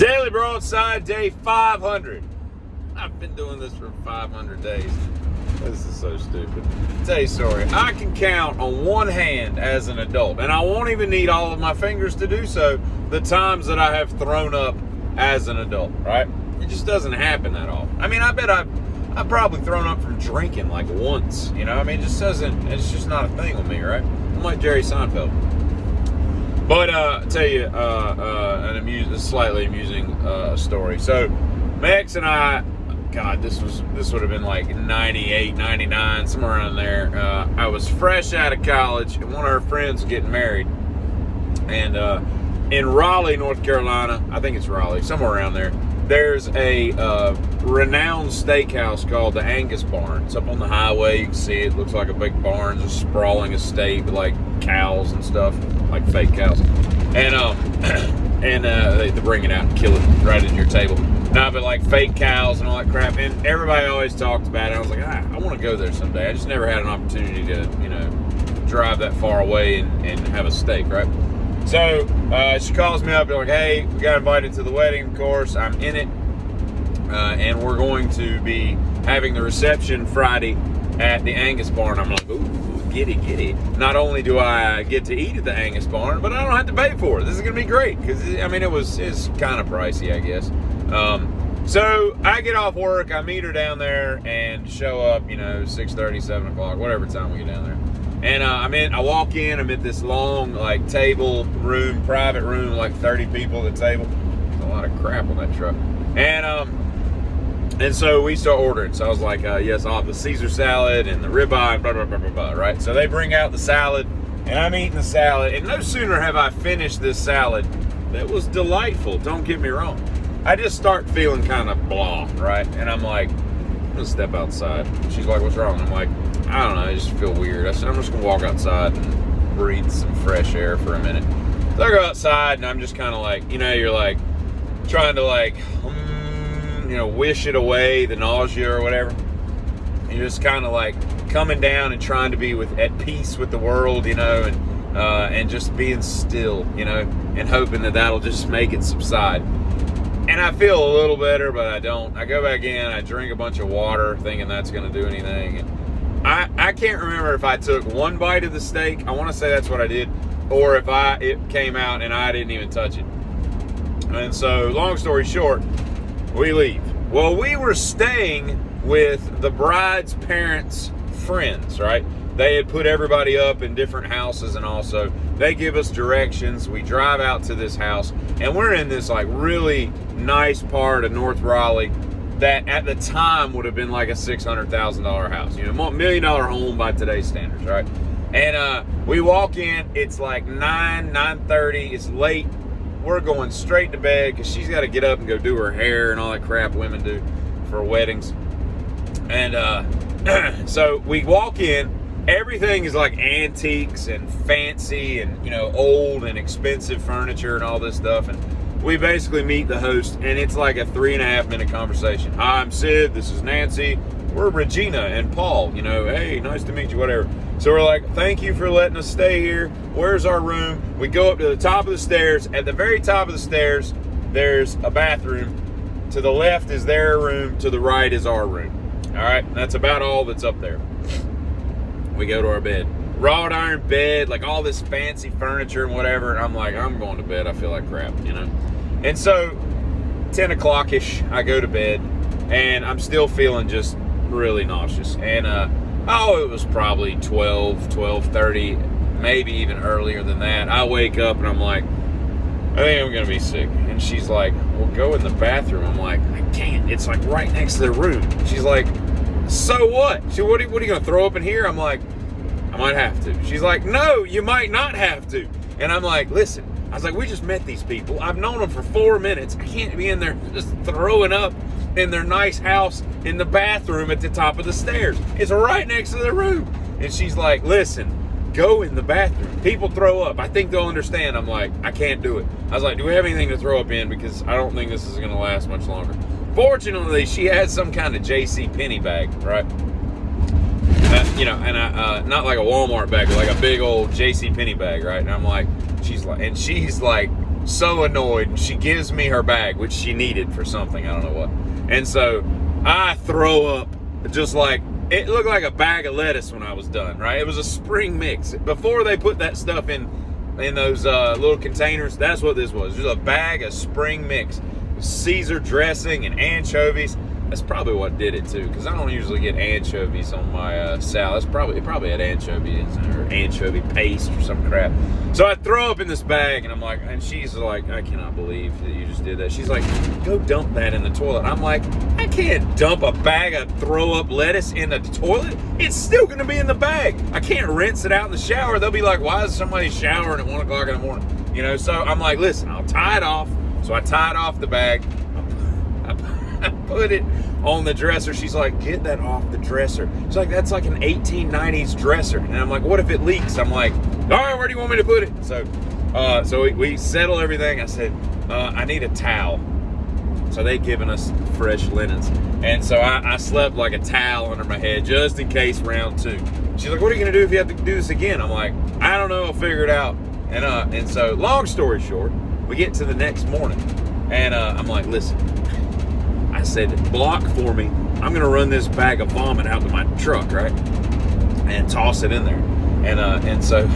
Daily Broadside, day 500. I've been doing this for 500 days. This is so stupid. Tell you a story. I can count on one hand as an adult, and I won't even need all of my fingers to do so, the times that I have thrown up as an adult, right? It just doesn't happen that often. I mean, I bet I've probably thrown up from drinking like once, you know? I mean, it's just not a thing with me, right? I'm like Jerry Seinfeld. But I'll tell you a slightly amusing story. So, Max and I, God, this would have been like 98, 99, somewhere around there. I was fresh out of college, and one of our friends was getting married. And in Raleigh, North Carolina, I think it's Raleigh, somewhere around there, there's a renowned steakhouse called the Angus Barn. It's up on the highway. You can see it. It looks like a big barn, just sprawling estate with like cows and stuff, like fake cows. And they bring it out and kill it right at your table. Now, but like fake cows and all that crap. And everybody always talked about it. I was like, I want to go there someday. I just never had an opportunity to, drive that far away and have a steak, right? So she calls me up and like, hey, we got invited to the wedding, of course. I'm in it. And we're going to be having the reception Friday at the Angus Barn. I'm like, ooh, giddy. Not only do I get to eat at the Angus Barn, but I don't have to pay for it. This is going to be great because, it's kind of pricey, I guess. So I get off work, I meet her down there and show up, 6:30, 7 o'clock, whatever time we get down there. And I walk in, I'm at this long, like, table room, private room, like 30 people at the table. There's a lot of crap on that truck. And so we start ordering. So I was like, yes, I'll have the Caesar salad and the ribeye, and blah, blah, blah, blah, blah, right? So they bring out the salad, and I'm eating the salad. And no sooner have I finished this salad that was delightful, don't get me wrong. I just start feeling kind of blah, right? And I'm like, I'm going to step outside. She's like, what's wrong? I'm like, I don't know, I just feel weird. I said, I'm just going to walk outside and breathe some fresh air for a minute. So I go outside, and I'm just kind of like, you're like trying to like, wish it away, the nausea or whatever. You're just kind of like coming down and trying to be at peace with the world, and just being still, and hoping that that'll just make it subside. And I feel a little better, but I don't. I go back in, I drink a bunch of water, thinking that's going to do anything. And I can't remember if I took one bite of the steak. I want to say that's what I did, or if it came out and I didn't even touch it. And so, long story short, we leave. Well, we were staying with the bride's parents' friends, right? They had put everybody up in different houses, and also they give us directions. We drive out to this house, and we're in this like really nice part of North Raleigh that at the time would have been like a $600,000 house, $1 million home by today's standards, right? And we walk in, it's like 9:30, it's late. We're going straight to bed because she's got to get up and go do her hair and all that crap women do for weddings. And so we walk in. Everything is like antiques and fancy and, old and expensive furniture and all this stuff. And we basically meet the host, and it's like a 3.5 minute conversation. Hi, I'm Sid. This is Nancy. We're Regina and Paul. Hey, nice to meet you, whatever. So we're like, thank you for letting us stay here. Where's our room? We go up to the top of the stairs. At the very top of the stairs, there's a bathroom. To the left is their room. To the right is our room. All right? That's about all that's up there. We go to our bed. Wrought iron bed, like all this fancy furniture and whatever. And I'm like, I'm going to bed. I feel like crap, And so, 10 o'clock-ish, I go to bed. And I'm still feeling just really nauseous. And, it was probably 12:30, maybe even earlier than that. I wake up and I'm like, I think I'm going to be sick. And she's like, well, go in the bathroom. I'm like, I can't. It's like right next to the room. She's like, so what? What are you going to throw up in here? I'm like, I might have to. She's like, no, you might not have to. And I'm like, listen, I was like, we just met these people. I've known them for 4 minutes. I can't be in there just throwing up in their nice house in the bathroom at the top of the stairs. It's right next to their room. And she's like, listen, go in the bathroom. People throw up. I think they'll understand. I'm like, I can't do it. I was like, do we have anything to throw up in? Because I don't think this is going to last much longer. Fortunately, she had some kind of J.C. Penney bag, right? Not like a Walmart bag, but like a big old J.C. Penney bag, right? And I'm like, she's like so annoyed. And she gives me her bag, which she needed for something, I don't know what. And so I throw up just like, it looked like a bag of lettuce when I was done, right? It was a spring mix. Before they put that stuff in those little containers, that's what this was. Just a bag of spring mix. Caesar dressing and anchovies. That's probably what did it too, because I don't usually get anchovies on my salad. It probably had anchovies or anchovy paste or some crap. So I throw up in this bag, and I'm like, and she's like, I cannot believe that you just did that. She's like, go dump that in the toilet. I'm like, I can't dump a bag of throw up lettuce in the toilet. It's still going to be in the bag. I can't rinse it out in the shower. They'll be like, why is somebody showering at 1 o'clock in the morning? You know, so I'm like, listen, I'll tie it off. So I tied off the bag. I put it on the dresser. She's like, get that off the dresser. She's like, that's like an 1890s dresser. And I'm like, what if it leaks? I'm like, all right, where do you want me to put it? So we settle everything. I said, I need a towel. So they'd given us fresh linens. And so I slept like a towel under my head just in case round 2. She's like, what are you going to do if you have to do this again? I'm like, I don't know. I'll figure it out. And so long story short, we get to the next morning. And I'm like, listen, I said, block for me. I'm going to run this bag of vomit out to my truck, right? And toss it in there. And so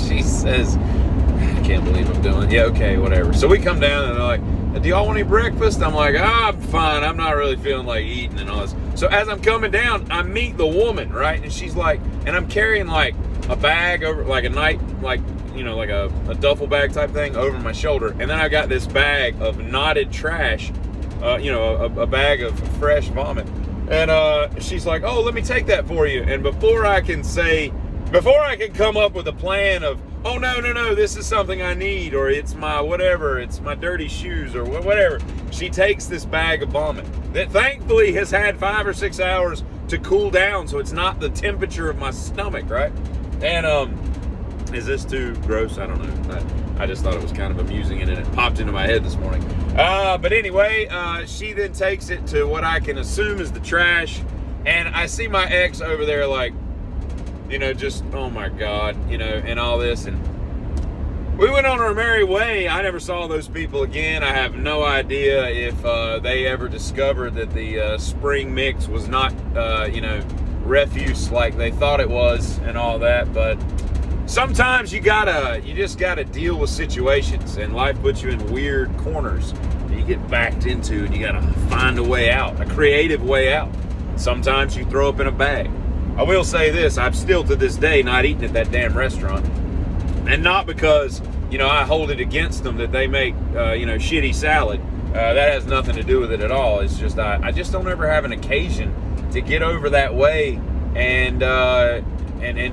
she says, I can't believe I'm doing it. Yeah, okay, whatever. So we come down and they're like, do y'all want any breakfast? I'm like, I'm fine. I'm not really feeling like eating and all this. So as I'm coming down, I meet the woman, right? And she's like, and I'm carrying like a bag over, like a night, like, you know, like a duffel bag type thing over my shoulder. And then I got this bag of knotted trash, a bag of fresh vomit. And she's like, oh, let me take that for you. And before I can come up with a plan of, oh, no, this is something I need, or it's my whatever, it's my dirty shoes or whatever, she takes this bag of vomit that thankfully has had 5 or 6 hours to cool down, so it's not the temperature of my stomach, right? And is this too gross? I don't know. I just thought it was kind of amusing, and it popped into my head this morning. But anyway, she then takes it to what I can assume is the trash, and I see my ex over there like, you know, just, oh my God, you know, and all this. And we went on our merry way. I never saw those people again. I have no idea if they ever discovered that the spring mix was not, refuse like they thought it was and all that. But sometimes you just gotta deal with situations, and life puts you in weird corners that you get backed into, and you gotta find a way out, a creative way out. Sometimes you throw up in a bag. I will say this, I'm still to this day not eating at that damn restaurant. And not because, you know, I hold it against them that they make, shitty salad. That has nothing to do with it at all. It's just, I just don't ever have an occasion to get over that way and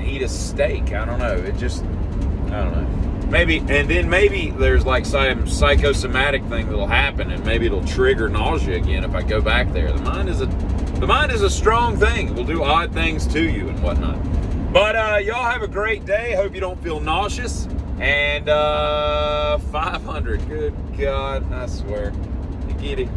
eat a steak. I don't know. I don't know. Maybe there's like some psychosomatic thing that'll happen, and maybe it'll trigger nausea again if I go back there. The mind is a strong thing. It will do odd things to you and whatnot. But y'all have a great day. Hope you don't feel nauseous. And 500. Good God, I swear. You get it.